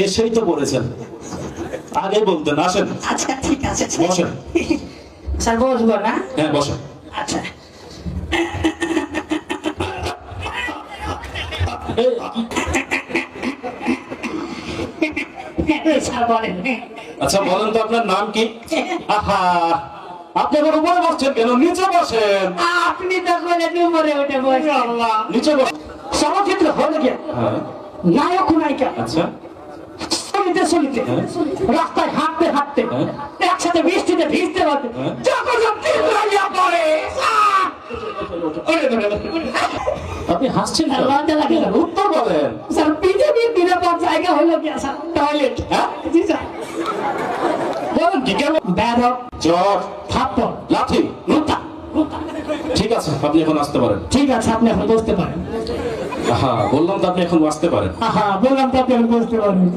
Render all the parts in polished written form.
এসেই তো পড়েছেন, আগে বলতেন আসেন। আচ্ছা ঠিক আছে বসেন। স্যার বসবো না? হ্যাঁ বসেন। আচ্ছা স্যার বলেন। আচ্ছা বলেন তো আপনার নাম কি? আহা, আপনি আবার উপরে বসছেন কেন? নিচে বসেন। আপনি তো বলেন উপরে উঠে বসে। নিচে বসেন। চলচ্চিত্র হলে গিয়ে হ্যাঁ নায়ক নায়িকা আচ্ছা চলিতে চলিতে রাস্তায় হাঁটতে হাঁটতে একসাথে বৃষ্টিতে ভিজতে পারবে যখন লাগিয়া পড়ে। আপনি হাসছেন কেন? লজ্জা লাগে না? উত্তর বলেন। স্যার পৃথিবীর নিরাপদ জায়গা হলো কি স্যার? টয়লেট। হ্যাঁ জি স্যার। বলেন কি? কেন? ব্যাধক, চট, থাপ্পড়, লাঠি। লুটা। ঠিক আছে, আপনি এখন আসতে পারেন। ঠিক আছে আপনি এখন বসতে পারেন। হ্যাঁ বললাম তো আপনি এখন আসতে পারেন। বললাম তো আপনি এখন বসতে পারেন।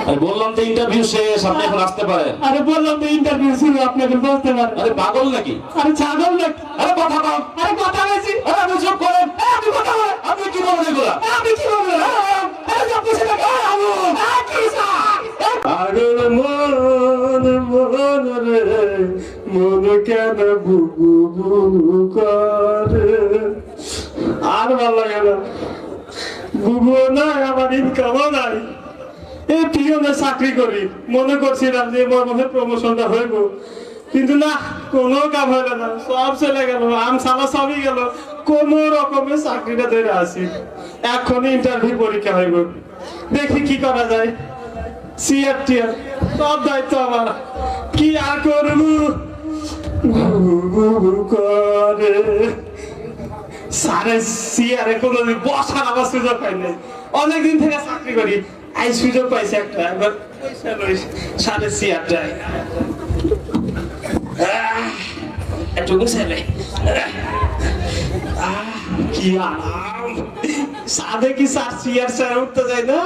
আরে বললাম তো ইন্টারভিউ শেষ, আপনি এখন আসতে পারেন। আরে বললাম তো ইন্টারভিউ শুরু, আপনি এখন বসতে পারেন। আরে পাগল নাকি? আরে ছাগল নাকি? আরে কথা কম। আরে কথা বলছি। আরে আপনি চুপ করেন। আপনি কথা বলেন। আপনি কি বলেন এগুলা? আপনি কি বলবেন? আরে যা বসে থাকা কি স্যার? পাগল মন মন রে মন কেন বুবু বুবু করে। আর ভালো লাগে না, বুবুও নাই, আমার ইনকামও নাই। এই পিওনে চাকরি করি, মনে করছিলাম যে আমার মনে প্রমোশনটা হইব, কিন্তু না, কোনো কাম হইল না, সব চলে গেল, আম সালা সবই গেল। কোন রকমের চাকরিটা ধরে আসি, এখন ইন্টারভিউ পরীক্ষা হইব, দেখি কি করা যায়। সিআর টিআর সব দায়িত্ব আমার, কি আর করবো করে। সারে সিআরে কোনোদিন বসার আমার সুযোগ পাই নাই, অনেকদিন থেকে চাকরি করি, আই সুযোগ পাইছি একটা, এবার পয়সা লই সারে সিআরটাই একটু গুছাই লাই। কি আরাম, সাদে কি সার সিআর স্যার উঠতে যায় না।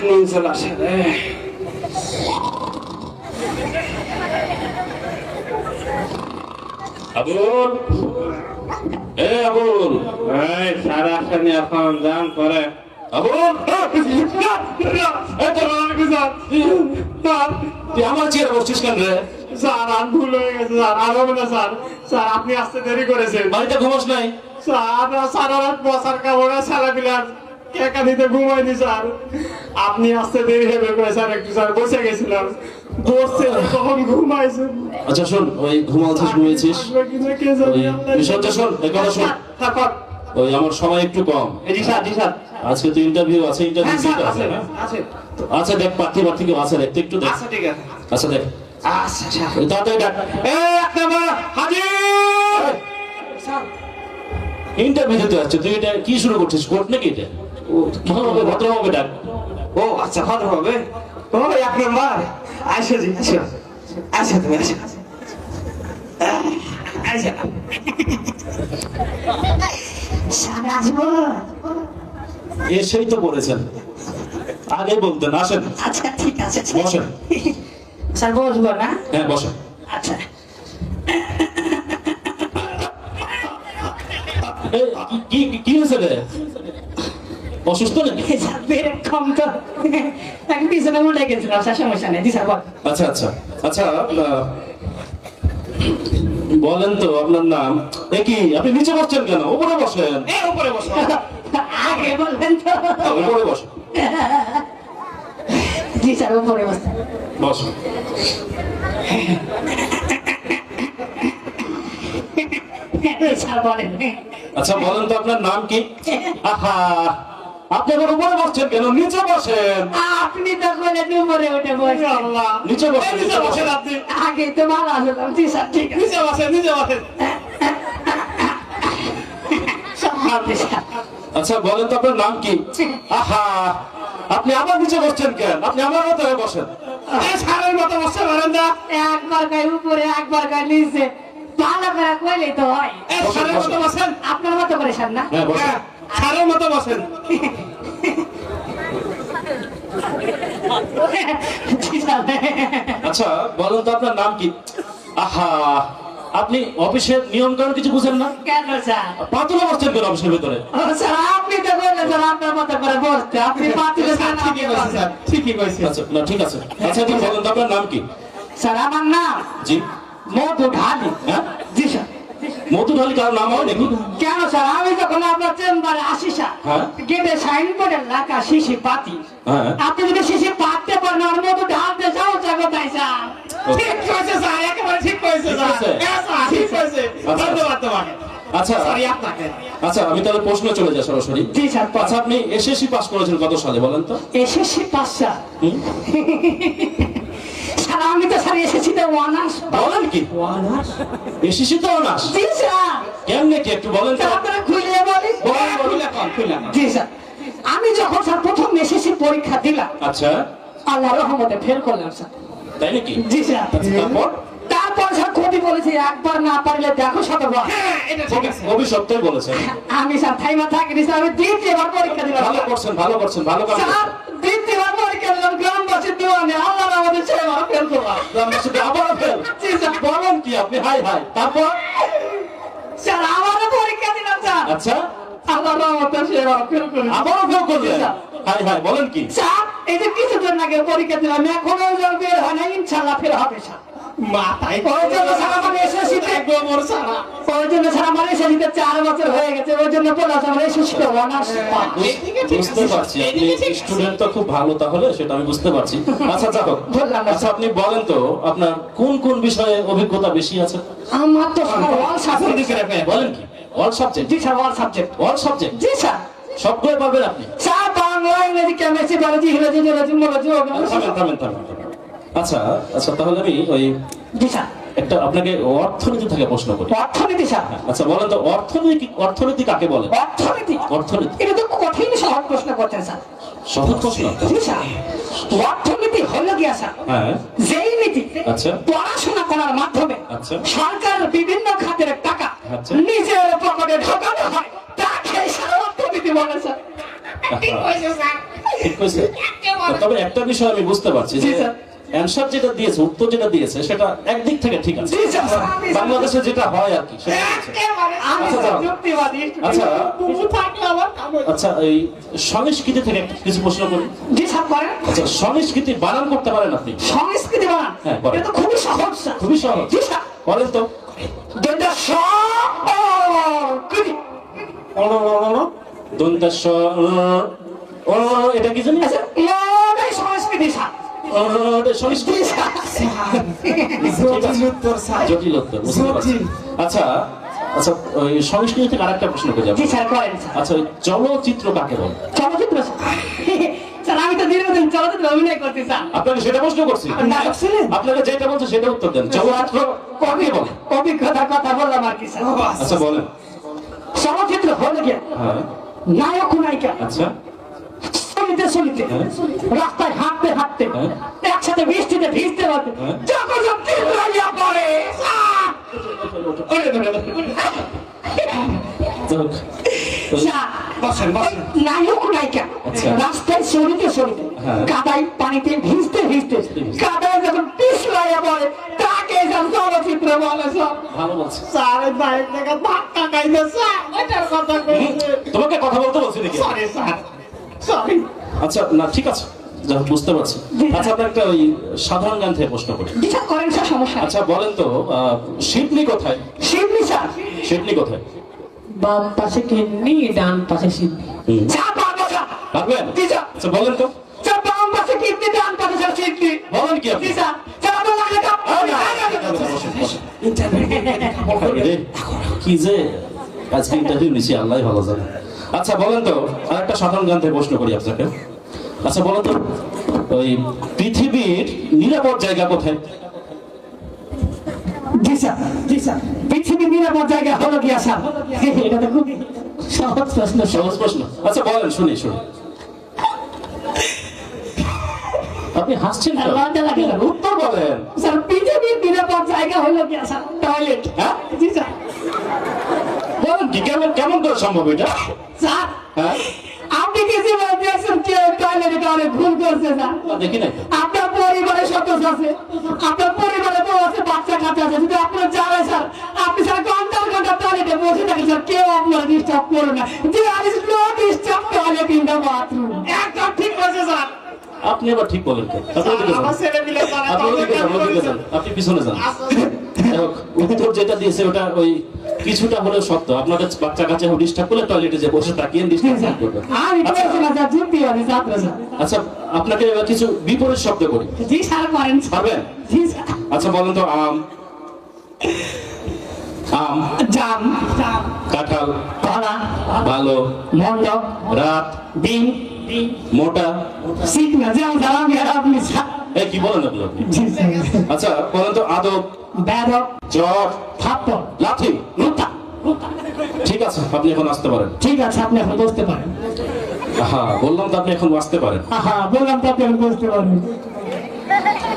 নুন চলে আসে রে। আবুল, এ আবুল, এই স্যার আসেনি এখন, যান পরে। আবুল, তুই আমার চেয়ারে বসছিস কেন রে? স্যার আর ভুল হয়ে গেছে স্যার, আর হবে না স্যার। স্যার আপনি আসতে দেরি করেছেন। বাড়িতে ঘুমাস নাই? স্যার সারা রাত বসার কাপড়ে সারা বিলার কেকা দিতে ঘুমাইনি স্যার। আপনি আসতে দেরি হবে করে স্যার, একটু স্যার বসে গেছিলাম, বসছে তখন ঘুমাইছেন। আচ্ছা শোন, ওই ঘুমাচ্ছিস ঘুমিয়েছিস, ওই বিষয়টা শোন, এই কথা শোন। ওই আমার সময় একটু কম, জি স্যার, জি স্যার। আজকে তো ইন্টারভিউ আছে, ইন্টারভিউ দিতে হবে না? আছে আচ্ছা দেখ, প্রার্থী প্রার্থী কেউ আছে দেখতে, একটু দেখ। আচ্ছা ঠিক আছে। আচ্ছা দেখ, আচ্ছা স্যার। ওই তাড়াতাড়ি ডাক। এক নাম্বার হাজির। ইন্টারভিউ দিতে যাচ্ছে, তুই এটা কি শুরু করছিস? কোর্ট নাকি এটা? ভালোভাবে ভদ্রভাবে ডাক। ও আচ্ছা, ভালো হবে। ও এক নাম্বার, আসো জি, আসো আসো, তুমি আসো আসো। স্যার আসবো? এসেই তো পড়েছেন, আগে বলতেন আসেন। আচ্ছা ঠিক আছে বসেন। স্যার বসবো না? হ্যাঁ বসেন। আচ্ছা কি হয়েছে রে? অসুস্থ নাকি? স্যার ব্রেক কম তো, এক পিছনে উঠে গেছিলাম স্যার, সমস্যা নেই। জি স্যার বল। আচ্ছা আচ্ছা আচ্ছা, বলেন তো আপনার নাম? এ কি, আপনি নিচে বসছেন কেন? উপরে বসেন। উপরে বসো। আগে বলবেন তো। উপরে বসেন। জি স্যার উপরে বসেন। বসেন। স্যার বলেন। আচ্ছা বলেন তো আপনার নাম কি? আহা, আপনি আবার উপরে বসছেন কেন? নিচে বসেন। আপনি তো বলেন উপরে উঠে বসে। নিচে বসেন, নিচে বসেন আপনি। আগে তো ভালো আসলাম। জি স্যার ঠিক আছে। নিচে বসেন, নিচে বসেন। আচ্ছা বলেন তো আপনার নাম কি? আহা, আপনি আবার নিচে বসছেন কেন? আপনি আমার মতো হয়ে বসেন। সারের মতো বসতে পারেন না। একবার গায়ে উপরে, একবার গায়ে নিচে, ভালো করে কইলেই তো হয়। সারের মতো বসেন। আপনার মতো করে স্যার না? হ্যাঁ বসেন। সারের মতো বসেন। জি স্যার। আচ্ছা বলেন তো আপনার নাম কি? আহা, আপনি অফিসের নিয়ম কানুন কিছু বুঝেন না? কেন স্যার? পাতুলা করছেন কেন অফিসের ভিতরে? ও স্যার, আপনি তো বললেন স্যার আপনার মতো করে বসতে, আপনি পাতিলে স্যার ঠিকই বলছেন স্যার, ঠিকই বলছেন। আচ্ছা না ঠিক আছে। আচ্ছা এখন বলেন তো আপনার নাম কি? স্যার আমার নাম জি মধু ঢালি। হ্যাঁ জি স্যার। মধু ঢালি কারো নাম হয় নাকি? কেন স্যার, আমি যখন আপনার চেম্বারে আসি স্যার, হ্যাঁ। গেটে সাইন বোর্ডে লেখা শিশি পাতি, হ্যাঁ। আপনি যদি শিশি পাততে পারেন আর মধু ঢালতে যাও কোথায় স্যার? ঠিক কইছে স্যার, একেবারে ঠিক কইছে ঠিক স্যার। কইছে? হ্যাঁ স্যার, ঠিক কইছে। আচ্ছা। ধন্যবাদ তোমাকে। আচ্ছা সরি আপনাকে। আচ্ছা আমি তাহলে প্রশ্ন চলে যাই সরাসরি। জি স্যার। আচ্ছা আপনি এসএসসি পাস করেছেন কত সালে বলেন তো? SSC pass sir. হুম? স্যার আমি তো স্যার এসএসসিতে অনার্স। বলেন কি? এসএসসি তো অনার্স? জি স্যার। কেমনে কি একটু বলেন তো? স্যার আপনারা খুলে বলি। জি স্যার। আমি যখন স্যার প্রথম এসএসসি পরীক্ষা দিলাম, আচ্ছা আল্লাহর রহমতে ফেল করলাম স্যার। তাই নাকি? জি স্যার। আচ্ছা, তারপর স্যার কবি বলেছে একবার না পারলে দেখো শতবার। কবি সত্যই বলেছেন। আমি স্যার থাইমা থাকিনি স্যার, আমি দ্বিতীয়বার পরীক্ষা দিলাম। ভালো করছেন ভালো করছেন ভালো কাজ স্যার করছেন। দ্বিতীয়বার পরীক্ষা দিলাম, গ্রামবাসীর দোয়ানে আল্লাহর রহমতে সেবার ফেল করলাম। আমার সাথে আবার ফেল? জি স্যার। বলেন কি আপনি? হাই হাই তারপর? স্যার আবারও পরীক্ষা দিলাম স্যার, আচ্ছা আল্লাহর রহমতে সেবার ফেল করলাম। আবারও ফেল করলেন? হাই হাই বলেন কি? স্যার এই যে কিছুদিন আগে পরীক্ষা দিলাম, এখনো বের হয় না, ইনশাল্লাহ ফের হবে স্যার। ওই জন্য স্যার আমার এসএসসিতে 4 বছর হয়ে গেছে, ওই জন্য বললাম আমার এসএসসিতে অনার্স। বুঝতে পারছি আপনি স্টুডেন্ট তো খুব ভালো, তাহলে সেটা আমি বুঝতে পারছি। আচ্ছা যাই হোক, বললাম না। আচ্ছা আপনি বলেন তো আপনার কোন কোন বিষয়ে অভিজ্ঞতা বেশি আছে? আমার তো স্যার অল সাবজেক্ট। বলেন কি? All subject? জি sir, all subject. All subject জি স্যার। সবগুলো পারবেন আপনি? স্যার বাংলা, ইংরেজি, chemistry, biology, history, geology, monology. থামেন থামেন থামেন। আচ্ছা আচ্ছা তাহলে আমি ওই জি স্যার। একটা আপনাকে অর্থনীতি থেকে প্রশ্ন করি। অর্থনীতি স্যার। আচ্ছা বলেন তো অর্থনীতি কাকে বলে? অর্থনীতি? অর্থনীতি এটা তো কঠিন সহজ প্রশ্ন করছেন স্যার। সহজ প্রশ্ন? জি স্যার। অর্থনীতি হলো গিয়া স্যার হ্যাঁ যেই নীতি আচ্ছা পড়াশোনা করার মাধ্যমে আচ্ছা সরকার বিভিন্ন খাতের টাকা আচ্ছা। নিজের পকেটে ঢোকানো হয়, তাকে স্যার অর্থনীতি বলে স্যার। ঠিক কইছে স্যার। ঠিক কইছে? তবে একটা বিষয় আমি বুঝতে পারছি জি যে স্যার। অ্যানসার যেটা দিয়েছে, উত্তর যেটা দিয়েছে সেটা একদিক থেকে ঠিক আছে। জি স্যার। বাংলাদেশে যেটা হয় আর কি সেটা ঠিক আছে। আমি আচ্ছা, স্যার যাও। যুক্তিবাদী। আচ্ছা। বুবু থাকলে আমার কাম হইতো। আচ্ছা এই সংস্কৃতি থেকে একটা কিছু প্রশ্ন করি। জি স্যার করেন। আচ্ছা সংস্কৃতি বানান করতে পারেন আপনি? সংস্কৃতি বানান? হ্যাঁ, করেন। এটা তো খুবই সহজ স্যার। খুবই সহজ। জি স্যার। বলেন তো। দুইটা সংস্কৃতি। দন্তাস এটা কি জানি? আচ্ছা, মনে সংস্কৃতি স্যার। সংস্কৃতি। জি স্যার। জটিল উত্তর বুঝতে পারছি। আচ্ছা আচ্ছা ওই সংস্কৃতি থেকে আরেকটা প্রশ্ন করে যাবো। জি স্যার করেন স্যার। আচ্ছা ওই চলচ্চিত্র কাকে বলে? চলচ্চিত্র স্যার। স্যার আমি তো দীর্ঘদিন চলচ্চিত্র অভিনয় করতে স্যার। আপনাকে সেটা প্রশ্ন করছি। নাটক ছিলেন? আপনাকে যেটা বলছে সেটা উত্তর দেন। চলচ্চিত্র কাকে বলে? অভিজ্ঞতার কথা বললাম আর কি স্যার। আচ্ছা বলেন। চলচ্চিত্র হলে গিয়ে হ্যাঁ নায়ক ও নায়িকা আচ্ছা চলিতে চলিতে, হ্যাঁ। রাস্তায় হাঁটতে হাঁটতে, হ্যাঁ। একসাথে বৃষ্টিতে ভিজতে পারবে, হ্যাঁ। যখন সব তীর লাগিয়া পড়ে স্যার। যাক, ওই- স্যার, নায়ক ও নায়িকা আচ্ছা। রাস্তায় চলিতে চলিতে, হ্যাঁ। কাদায় পানিতে ভিজতে ভিজতে, কাদায় যখন পিছ লাগিয়া পড়ে, তাকে সব চলচ্চিত্র বলে স্যার। ভালো বলছে। স্যার এই নায়ক থেকে ধাক্কা খাইছে স্যার, এটার কথা কইছে। তোমাকে কথা বলতে বলছি নাকি? Sorry sir, sorry. আচ্ছা না ঠিক আছে, যা হোক, বুঝতে পারছি। জি। আচ্ছা আপনার একটা ওই সাধারণ জ্ঞান থেকে প্রশ্ন করি। বিচার করেন স্যার, সমস্যা নেই। আচ্ছা বলেন তো শিবলি কোথায়? শিবলি স্যার। শিবলি কোথায়? বাম পাশে কিডনি, ডান পাশে শিবলি। হুম। স্যার পারবো স্যার। পারবেন? জি স্যার। আচ্ছা বলেন তো। স্যার বাম পাশে কিডনি, ডান পাশে স্যার শিবলি। বলেন কি আপনি? জি স্যার। স্যার আপনার লাগে কাপ। বসেন, বসেন। আরে, কি যে আজকে ইন্টারভিউ নিছি আল্লাহ ভালো জানে। আচ্ছা বলেন তো আরেকটা সাধারণ জ্ঞান থেকে প্রশ্ন করি আপনাকে। আচ্ছা বলেন তো ওই পৃথিবীর নিরাপদ জায়গা কোথায়? জি স্যার, জি স্যার। পৃথিবীর নিরাপদ জায়গা হলো গিয়া স্যার। এটা তো খুব সহজ প্রশ্ন। সহজ প্রশ্ন। আচ্ছা বলেন শুনি শুনি। আপনি হাসছেন কেন? লজ্জা লাগে না? উত্তর বলেন। স্যার পৃথিবীর নিরাপদ জায়গা হলো গিয়া স্যার টয়লেট। হ্যাঁ? জি স্যার। বলেন কি কেমন কেমন করে সম্ভব এটা? স্যার হ্যাঁ আপনি কি জীবনে দেখছেন কেউ টয়লেটে টয়লেট ভুল করছে স্যার। দেখি নাই তো। আপনার পরিবারে সদস্য আছে, আপনার পরিবারে বউ আছে, বাচ্চা কাচ্চা আছে, যদি আপনার জানে স্যার, আপনি স্যার ঘন্টার ঘন্টা টয়লেটে বসে থাকেন স্যার, কেউ আপনার ডিস্টার্ব করবে না। There is no disturb toilet in the bathroom. একদম ঠিক বলেছে স্যার। আপনি আবার ঠিক বলেন কেন? আপনি ওদিকে যান। আমার ছেলে মিলে পারে, আপনি তবে ওদিকে যান, কেন ওদিকে করেছে? যান। আপনি পিছনে যান। যাই হোক, উত্তর যেটা দিয়েছে ওটা ওই কিছুটা হলেও সত্য। আপনাদের বাচ্চা কাচ্চা ডিস্টার্ব করলে টয়লেটে যে বসে তাকিয়ে ডিস্টার্ব করবে। আমি বলছি না স্যার, যুক্তি আছে ছাত্র স্যার। আচ্ছা, আপনাকে এবার কিছু বিপরীত শব্দ করি, জি স্যার, করেন স্যার। পারবেন? জি স্যার। আচ্ছা বলেন তো, আম, আম, জাম, জাম, কাঁঠাল, কলা, ভালো, মন্ড, রাত, ডিম, মোটা। সিগনা, যেমন স্যার আমি আর আপনি স্যার। এই কি বলেন আপনি? জি স্যার। আচ্ছা বলেন তো, আদব, বেদক, চট, থাপ্পড়, লাঠি। লুটা, লুটা। ঠিক আছে, আপনি এখন আসতে পারেন। ঠিক আছে, আপনি এখন বসতে পারেন। হ্যাঁ, বললাম তো আপনি এখন আসতে পারেন। আহা, বললাম তো আপনি এখন বসতে পারেন।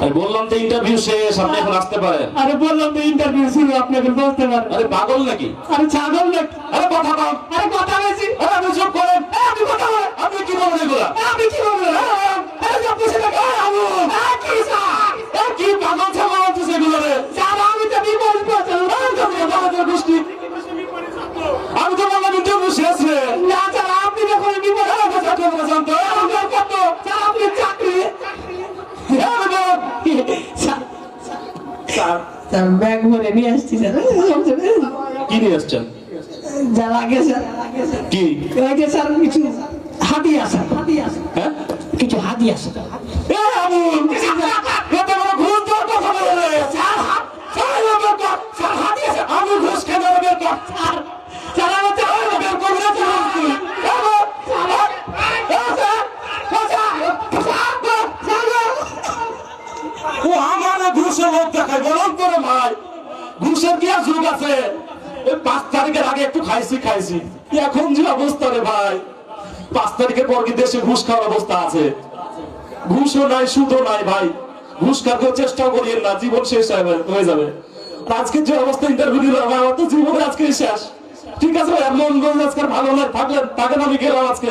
আরে বললাম তো ইন্টারভিউ শেষ, আপনি এখন আসতে পারেন। আরে বললাম তো ইন্টারভিউ শুরু, আপনি এখন বসতে পারেন। আরে পাগল নাকি? আরে ছাগল নাকি? আরে কথা বল। আরে কথা বলছি। আরে আপনি চুপ করেন। আপনি কথা বলেন। আপনি কি বলেন এগুলা? আমি কি বলবো? আরে যা বসে থাকো। কি স্যার? কি পাগল ছাগল হচ্ছে এগুলো রে? স্যার, আমি তো বিপরীত বলছিলাম। আমি তো বললাম ইন্টারভিউ শেষ রে। না স্যার, আপনি যখন বিপরীত বলছেন তো আমি কত স্যার, আপনি চাকরি স্যার, স্যার ব্যাগ ভরে নিয়ে আসছি স্যার। কি নিয়ে আসছেন? যা লাগে স্যার। কি? ওই যে স্যার কিছু হাতি আছে, হ্যাঁ? কিছু হাতি আছে। এ আমু, এত বড় ঘুষ দেওয়ার কথা বলে রে। স্যার, ছাড় না বের কর। স্যার হাতি আছে। আমি ঘুষ খেয়ে দেবো, বের কর। স্যার, স্যার আমার তো বের করবি না তুই? বের কর। ও আমার ঘুষের লোক দেখায়, বলুন করে ভাই। ঘুষের কি আর যুগ আছে? এই 5 তারিখের আগে একটু খাইছি। এখন যে অবস্থা রে ভাই, 5 তারিখের পর কি দেশে ঘুষ খাওয়ার অবস্থা আছে? ঘুষও নাই, সুদও নাই ভাই। ঘুষ খাওয়ার চেষ্টাও করিয়েন না, জীবন শেষ হয়ে যাবে। আর আজকে যে অবস্থা ইন্টারভিউ দিলাম, আমার তো জীবনে আজকে শেষ। ঠিক আছে ভাই, মন আজকে ভালো নয়, থাকেন, আমি গেলাম আজকে।